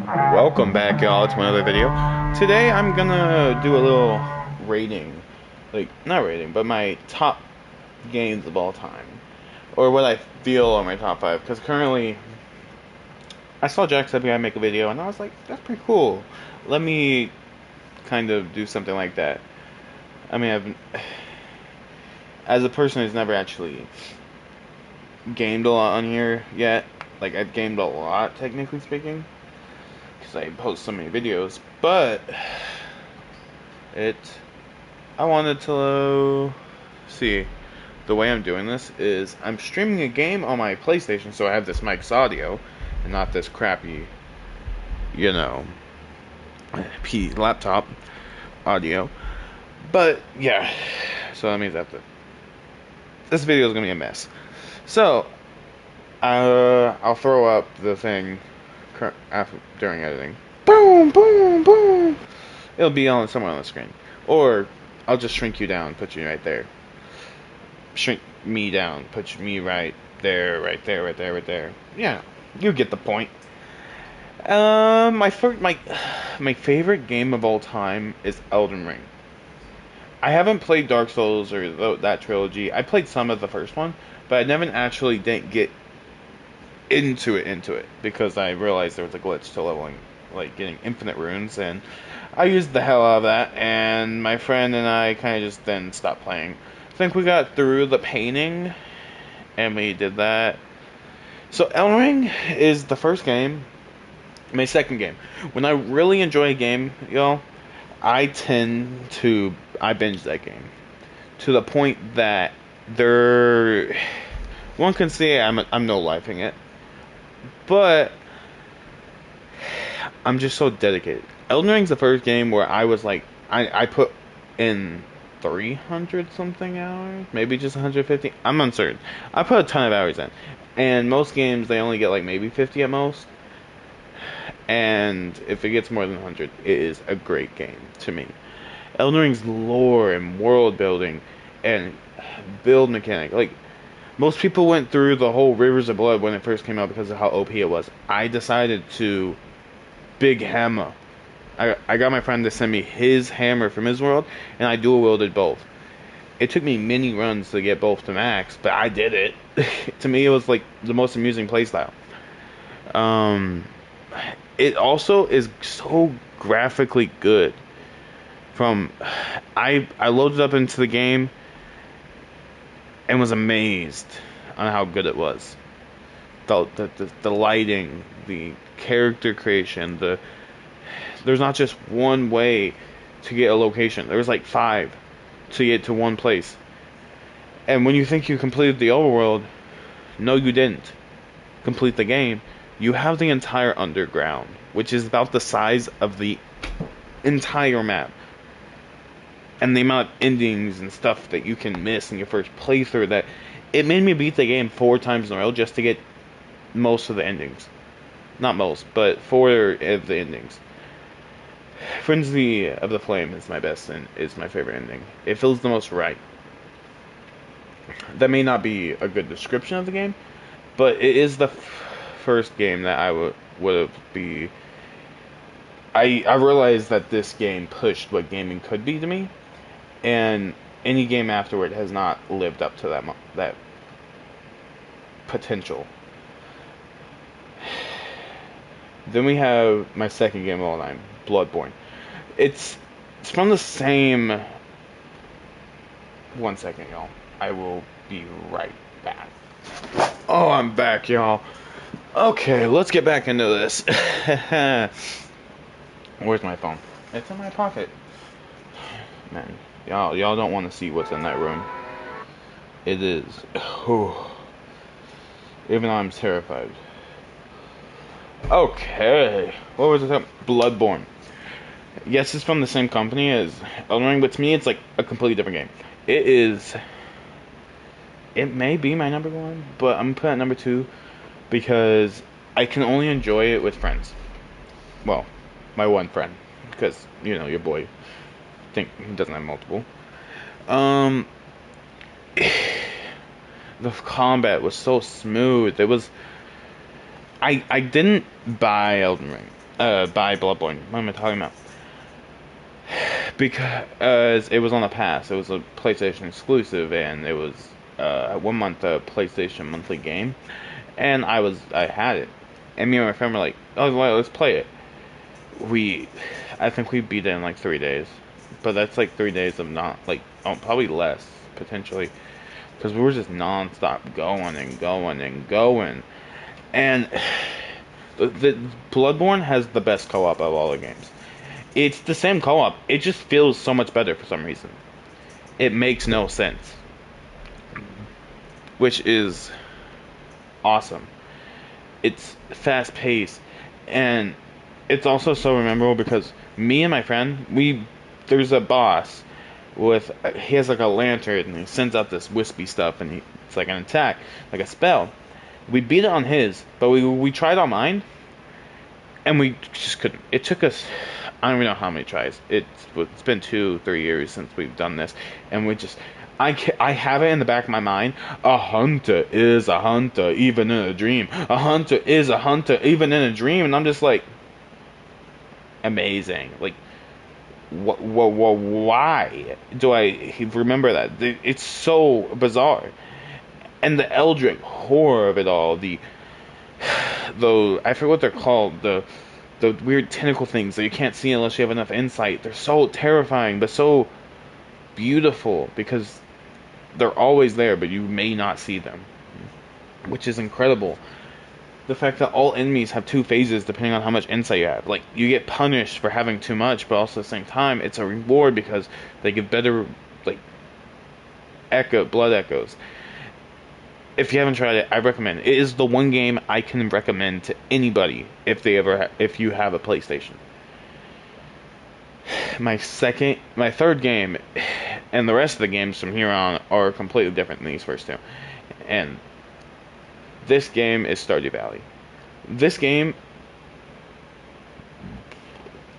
Welcome back, y'all, to another video. Today I'm gonna do a little rating. Like, not rating, but my top games of all time. Or what I feel are my top 5. Because currently, I saw Jacksepticeye make a video, and I was like, that's pretty cool. Let me kind of do something like that. I mean, as a person who's never actually gamed a lot on here yet, like, I've gamed a lot, technically speaking. Because I post so many videos, but it I wanted to see the way I'm doing this is I'm streaming a game on my PlayStation, so I have this mic's audio and not this crappy, you know, laptop audio. But yeah, so that means that this video is gonna be a mess. So I'll throw up the thing during editing. Boom, boom, boom. It'll be on somewhere on the screen, or I'll just shrink you down, put you right there. Shrink me down, put me right there, right there, right there, right there. Yeah, you get the point. My favorite game of all time is Elden Ring. I haven't played Dark Souls or that trilogy. I played some of the first one, but I never actually didn't get into it because I realized there was a glitch to leveling, like getting infinite runes, and I used the hell out of that, and my friend and I kind of just then stopped playing. I think we got through the painting, and we did that. So Elden Ring is the first game, my second game. When I really enjoy a game, y'all, I binge that game to the point that one can say I'm no lifing it, but I'm just so dedicated. Elden Ring's the first game where I was like, I put in 300 something hours, maybe just 150. I'm uncertain. I put a ton of hours in, and most games they only get like maybe 50 at most. And if it gets more than 100, it is a great game to me. Elden Ring's lore and world building and build mechanic, like most people went through the whole Rivers of Blood when it first came out because of how OP it was. I decided to big hammer. I got my friend to send me his hammer from his world, and I dual wielded both. It took me many runs to get both to max, but I did it. To me, it was like the most amusing playstyle. Um, it also is so graphically good. I loaded up into the game and was amazed on how good it was. The lighting, the character creation, there's not just one way to get a location. There's like 5 to get to one place. And when you think you completed the overworld, no, you didn't complete the game. You have the entire underground, which is about the size of the entire map. And the amount of endings and stuff that you can miss in your first playthrough, that it made me beat the game 4 times in a row just to get most of the endings. Not most, but 4 of the endings. Frenzy of the Flame is my best and is my favorite ending. It feels the most right. That may not be a good description of the game, but it is the first game that I would be. I realized that this game pushed what gaming could be to me, and any game afterward has not lived up to that potential. Then we have my second game of all time, Bloodborne. It's from the same. One second, y'all. I will be right back. Oh, I'm back, y'all. Okay, let's get back into this. Where's my phone? It's in my pocket. Man, y'all don't want to see what's in that room. It is. Even though I'm terrified. Okay, what was it? Bloodborne. Yes, it's from the same company as Elden Ring, but to me, it's like a completely different game. It is. It may be my number 1, but I'm gonna put it at number 2 because I can only enjoy it with friends. Well, my one friend, because your boy he doesn't have multiple. The combat was so smooth. It was. I didn't buy Elden Ring. By Bloodborne. What am I talking about? Because it was on the pass. It was a PlayStation exclusive, and it was 1 month PlayStation monthly game. And I had it, and me and my friend were like, "Oh, well, let's play it." We, I think we beat it in like 3 days, but that's like 3 days of not like, oh, probably less potentially, because we were just nonstop going and going and going. And the Bloodborne has the best co-op of all the games. It's the same co-op. It just feels so much better for some reason. It makes no sense, which is awesome. It's fast paced, and it's also so memorable because me and my friend, there's a boss with he has like a lantern and he sends out this wispy stuff and it's like an attack, like a spell. We beat it on his, but we tried on mine and we just couldn't. It took us, I don't even know how many tries. It's been 2-3 years since we've done this, and I have it in the back of my mind. A hunter is a hunter, even in a dream. A hunter is a hunter, even in a dream. And I'm just like, amazing. Like, why do I remember that? It's so bizarre. And the eldritch horror of it all. Though I forget what they're called. The weird tentacle things that you can't see unless you have enough insight. They're so terrifying, but so beautiful because they're always there, but you may not see them, which is incredible. The fact that all enemies have two phases depending on how much insight you have. Like, you get punished for having too much, but also at the same time, it's a reward because they give better, like, blood echoes. If you haven't tried it, I recommend it. It is the one game I can recommend to anybody if you have a PlayStation. My third game, and the rest of the games from here on are completely different than these first two. And this game is Stardew Valley. This game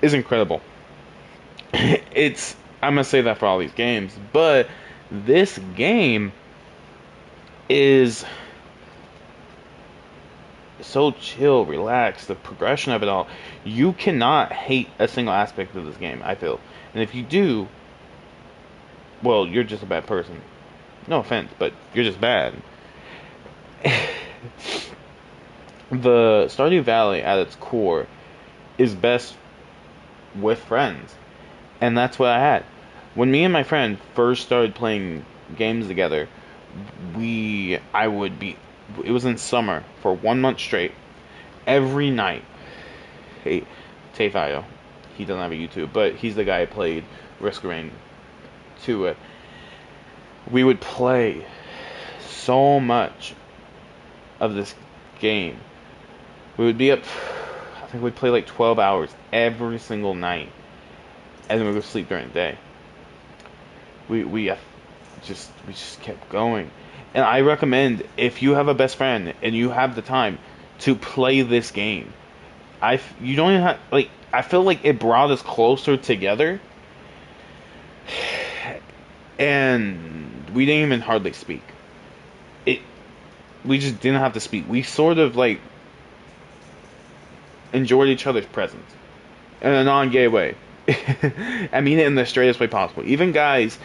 is incredible. I'm gonna say that for all these games, but this game is so chill, relaxed, the progression of it all. You cannot hate a single aspect of this game, I feel. And if you do, well, you're just a bad person. No offense, but you're just bad. The Stardew Valley at its core is best with friends. And that's what I had. When me and my friend first started playing games together, it was in summer for 1 month straight. Every night. Hey, Tayfayo, he doesn't have a YouTube, but he's the guy who played Risk of Rain to it. We would play so much of this game. We would be up, I think we'd play like 12 hours every single night, and then we would sleep during the day. We just kept going. And I recommend, if you have a best friend and you have the time to play this game, you don't even have, like, I feel like it brought us closer together, and we didn't even hardly speak. We just didn't have to speak. We sort of like enjoyed each other's presence in a non-gay way. I mean it in the straightest way possible. Even guys,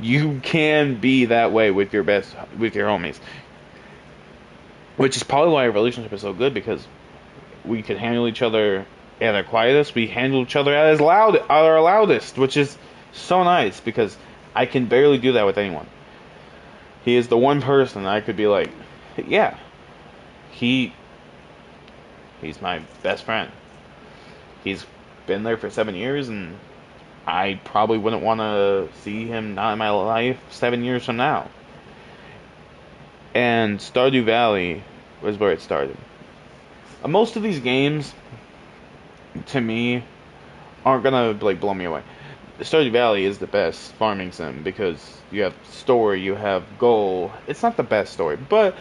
you can be that way with your homies. Which is probably why our relationship is so good, because we could handle each other at our quietest. We handle each other at our loudest, which is so nice because I can barely do that with anyone. He is the one person I could be like, yeah, he's my best friend. He's been there for 7 years, and I probably wouldn't want to see him not in my life 7 years from now. And Stardew Valley was where it started. Most of these games, to me, aren't gonna like blow me away. Stardew Valley is the best farming sim because you have story, you have goal. It's not the best story, but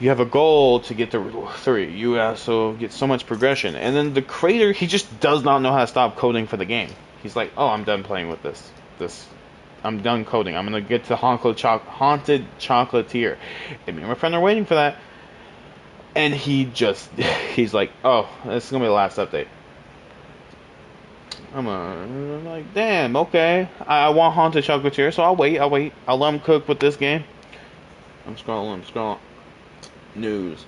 you have a goal to get to 3. You also get so much progression. And then the creator, he just does not know how to stop coding for the game. He's like, oh, I'm done playing with this. I'm done coding. I'm going to get to Haunted Chocolatier. And me and my friend are waiting for that. And he's like, oh, this is going to be the last update. I'm like, damn, okay. I want Haunted Chocolatier, so I'll wait. I'll let them cook with this game. I'm scrolling. News.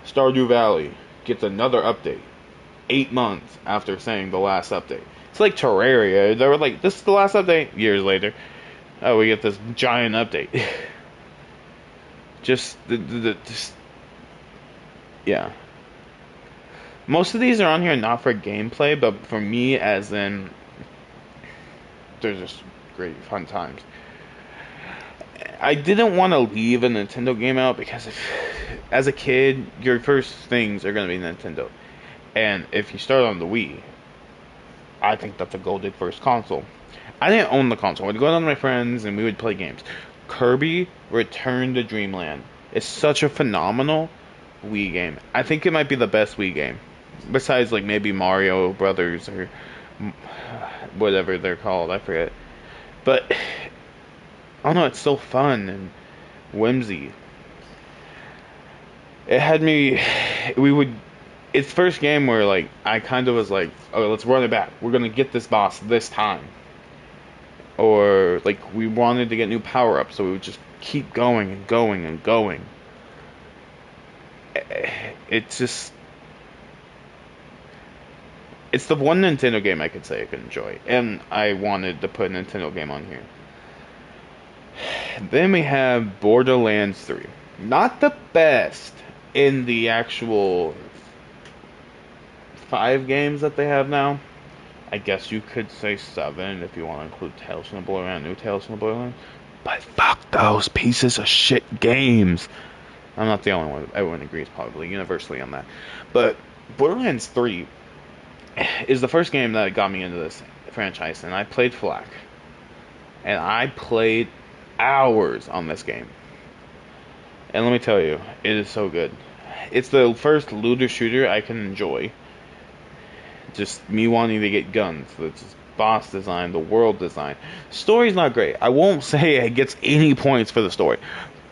Stardew Valley gets another update 8 months after saying the last update. It's like Terraria. They were like, this is the last update. Years later, oh, we get this giant update. Just yeah. Most of these are on here not for gameplay, but for me, as in, they're just great fun times. I didn't want to leave a Nintendo game out because as a kid, your first things are going to be Nintendo. And if you start on the Wii, I think that's a golden first console. I didn't own the console. I would go down to my friends and we would play games. Kirby Return to Dreamland is such a phenomenal Wii game. I think it might be the best Wii game. Besides, like, maybe Mario Brothers or whatever they're called. I forget. But, I don't know, it's so fun and whimsy. It had me. We would. It's the first game where, like, I kind of was like, oh, let's run it back. We're gonna get this boss this time. Or, like, we wanted to get new power ups, so we would just keep going and going and going. It's just. It's the one Nintendo game I could say I could enjoy. And I wanted to put a Nintendo game on here. Then we have Borderlands 3. Not the best in the actual 5 games that they have now. I guess you could say 7 if you want to include Tales from the Borderlands, New Tales from the Borderlands. But fuck those pieces of shit games. I'm not the only one. Everyone agrees probably universally on that. But Borderlands 3 is the first game that got me into this franchise, and I played Flak. And I played hours on this game. And let me tell you, it is so good. It's the first looter shooter I can enjoy. Just me wanting to get guns. The boss design, the world design. Story's not great. I won't say it gets any points for the story.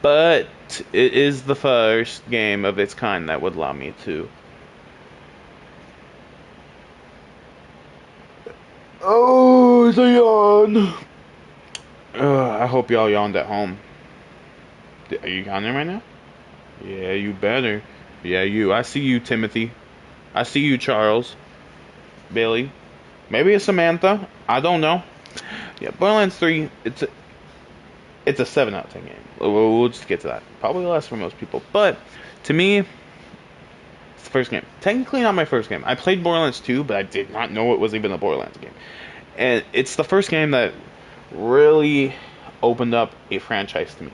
But it is the first game of its kind that would allow me to. Oh, it's a yawn. I hope y'all yawned at home. Are you yawning right now? Yeah, you better. Yeah, you. I see you, Timothy. I see you, Charles. Bailey. Maybe it's Samantha. I don't know. Yeah, Borderlands 3, it's a 7 out of 10 game. We'll just get to that. Probably less for most people. But, to me, it's the first game. Technically not my first game. I played Borderlands 2, but I did not know it was even a Borderlands game. And it's the first game that really opened up a franchise to me.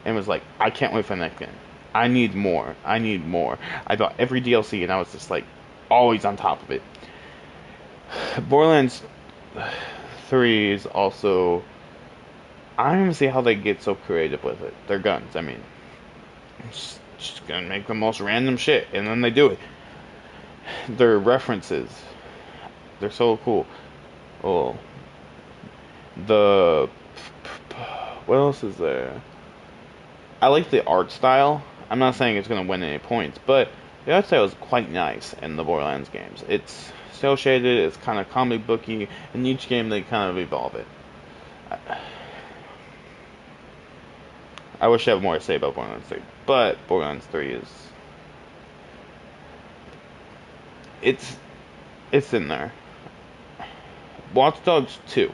And was like, I can't wait for the next game. I need more. I bought every DLC and I was just like, always on top of it. Borderlands 3 is also. I don't even see how they get so creative with it. Their guns, I mean. Just gonna make the most random shit, and then they do it. Their references. They're so cool. Oh. What else is there? I like the art style. I'm not saying it's gonna win any points, but the art style is quite nice in the Borderlands games. It's cel shaded, it's kind of comic booky, and each game they kind of evolve it. I wish I had more to say about Borderlands 3, but Borderlands 3 is it's in there. Watch Dogs 2.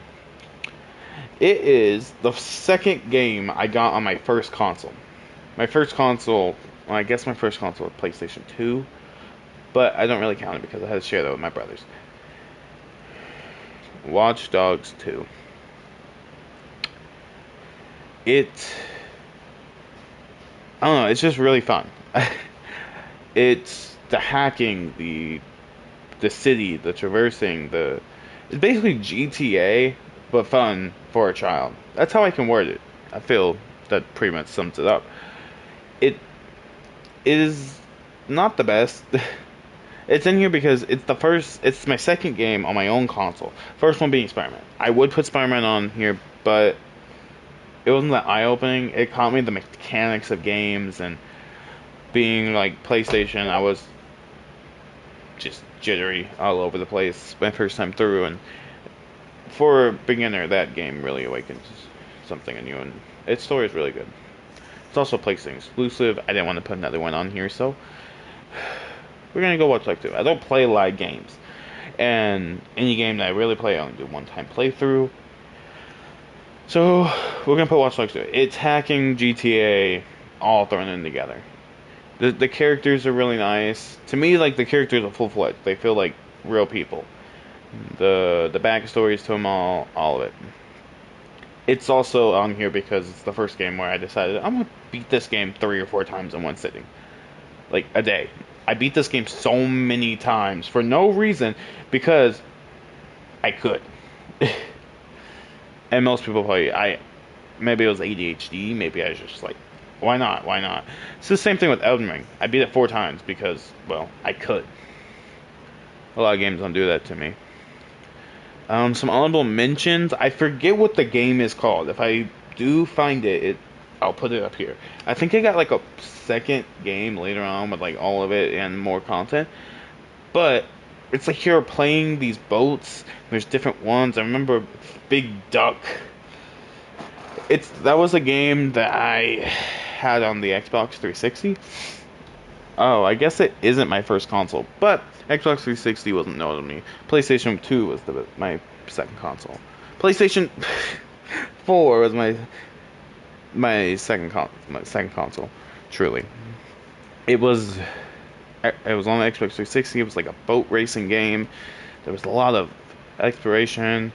It is the second game I got on my first console. My first console, well, I guess my first console was PlayStation 2, but I don't really count it because I had to share that with my brothers. Watch Dogs 2. I don't know, it's just really fun. It's the hacking, the city, the traversing, it's basically GTA but fun for a child. That's how I can word it. I feel that pretty much sums it up. It is not the best. It's in here because it's my second game on my own console. First one being Spider-Man. I would put Spider-Man on here, but it wasn't that eye-opening. It caught me the mechanics of games, and being like PlayStation, I was just jittery all over the place my first time through, and for a beginner, that game really awakens something in you, and its story is really good. It's also a PlayStation exclusive. I didn't want to put another one on here, so we're gonna go Watch Dogs 2. I don't play live games, and any game that I really play, I only do one-time playthrough. So we're gonna put Watch Dogs 2. It's hacking GTA all thrown in together. The characters are really nice. To me, like, the characters are full-fledged. They feel like real people. The backstories to them all of it. It's also on here because it's the first game where I decided I'm gonna beat this game 3 or 4 times in one sitting, like a day. I beat this game so many times for no reason, because I could. And most people probably, maybe it was ADHD, maybe I was just like, why not? Why not? It's the same thing with Elden Ring. I beat it 4 times because, well, I could. A lot of games don't do that to me. Some honorable mentions. I forget what the game is called. If I do find it, I'll put it up here. I think it got like a second game later on with like all of it and more content. But it's like you're playing these boats. There's different ones. I remember Big Duck. That was a game that I had on the Xbox 360. Oh, I guess it isn't my first console, but Xbox 360 wasn't known to me. PlayStation 2 was my second console. PlayStation 4 was my second console. Truly, it was on the Xbox 360. It was like a boat racing game. There was a lot of exploration.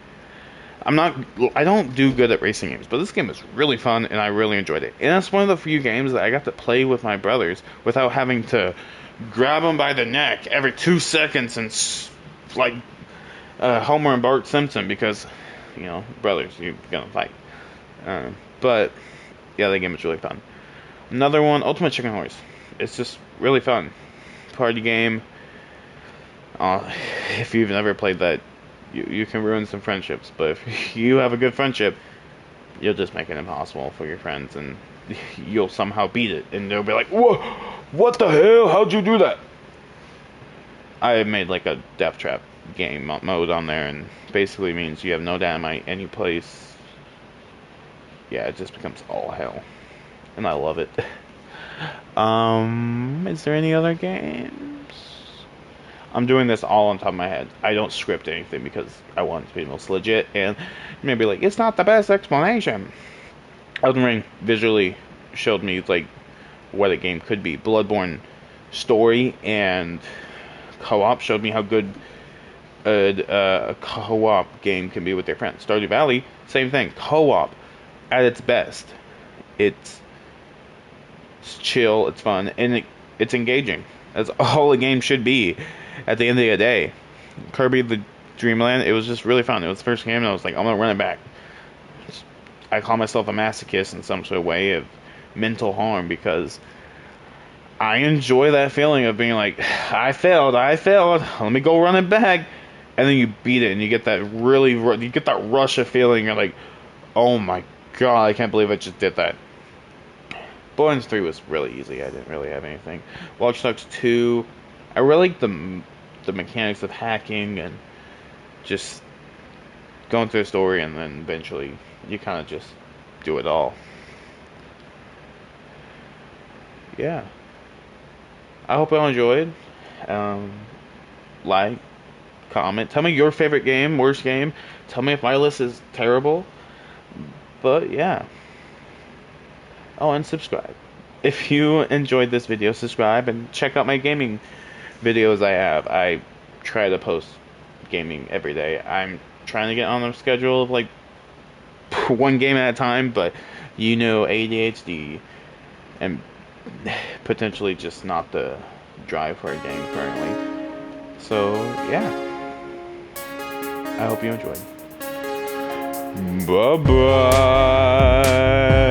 I don't do good at racing games, but this game was really fun, and I really enjoyed it. And it's one of the few games that I got to play with my brothers without having to grab them by the neck every 2 seconds and like Homer and Bart Simpson, because, you know, brothers, you're gonna fight. But yeah, that game was really fun. Another one, Ultimate Chicken Horse. It's just really fun. Party game. If you've never played that, you can ruin some friendships, but if you have a good friendship, you'll just make it impossible for your friends, and you'll somehow beat it, and they'll be like, "Whoa, what the hell? How'd you do that?" I made like a death trap game mode on there, and basically means you have no dynamite any place. Yeah, it just becomes all hell, and I love it. Is there any other games? I'm doing this all on top of my head. I don't script anything because I want it to be the most legit, and maybe like, it's not the best explanation. Elden Ring visually showed me like what a game could be. Bloodborne story and co-op showed me how good a co-op game can be with your friends. Stardew Valley, same thing. Co-op at its best. It's chill, it's fun, and it's engaging. That's all a game should be. At the end of the day, Kirby the Dreamland, it was just really fun. It was the first game, and I was like, I'm gonna run it back. I call myself a masochist in some sort of way of mental harm, because I enjoy that feeling of being like, I failed, let me go run it back, and then you beat it, and you get that rush of feeling. You're like, oh my god, I can't believe I just did that. Borderlands 3 was really easy. I didn't really have anything. Watch Dogs 2, I really like the mechanics of hacking and just going through the story, and then eventually you kind of just do it all. Yeah. I hope y'all enjoyed. Like, comment. Tell me your favorite game, worst game. Tell me if my list is terrible. But yeah. Oh, and subscribe. If you enjoyed this video, subscribe and check out my gaming videos I have. I try to post gaming every day. I'm trying to get on a schedule of like one game at a time, but you know, ADHD and potentially just not the drive for a game currently. So yeah, I hope you enjoyed. Bye bye.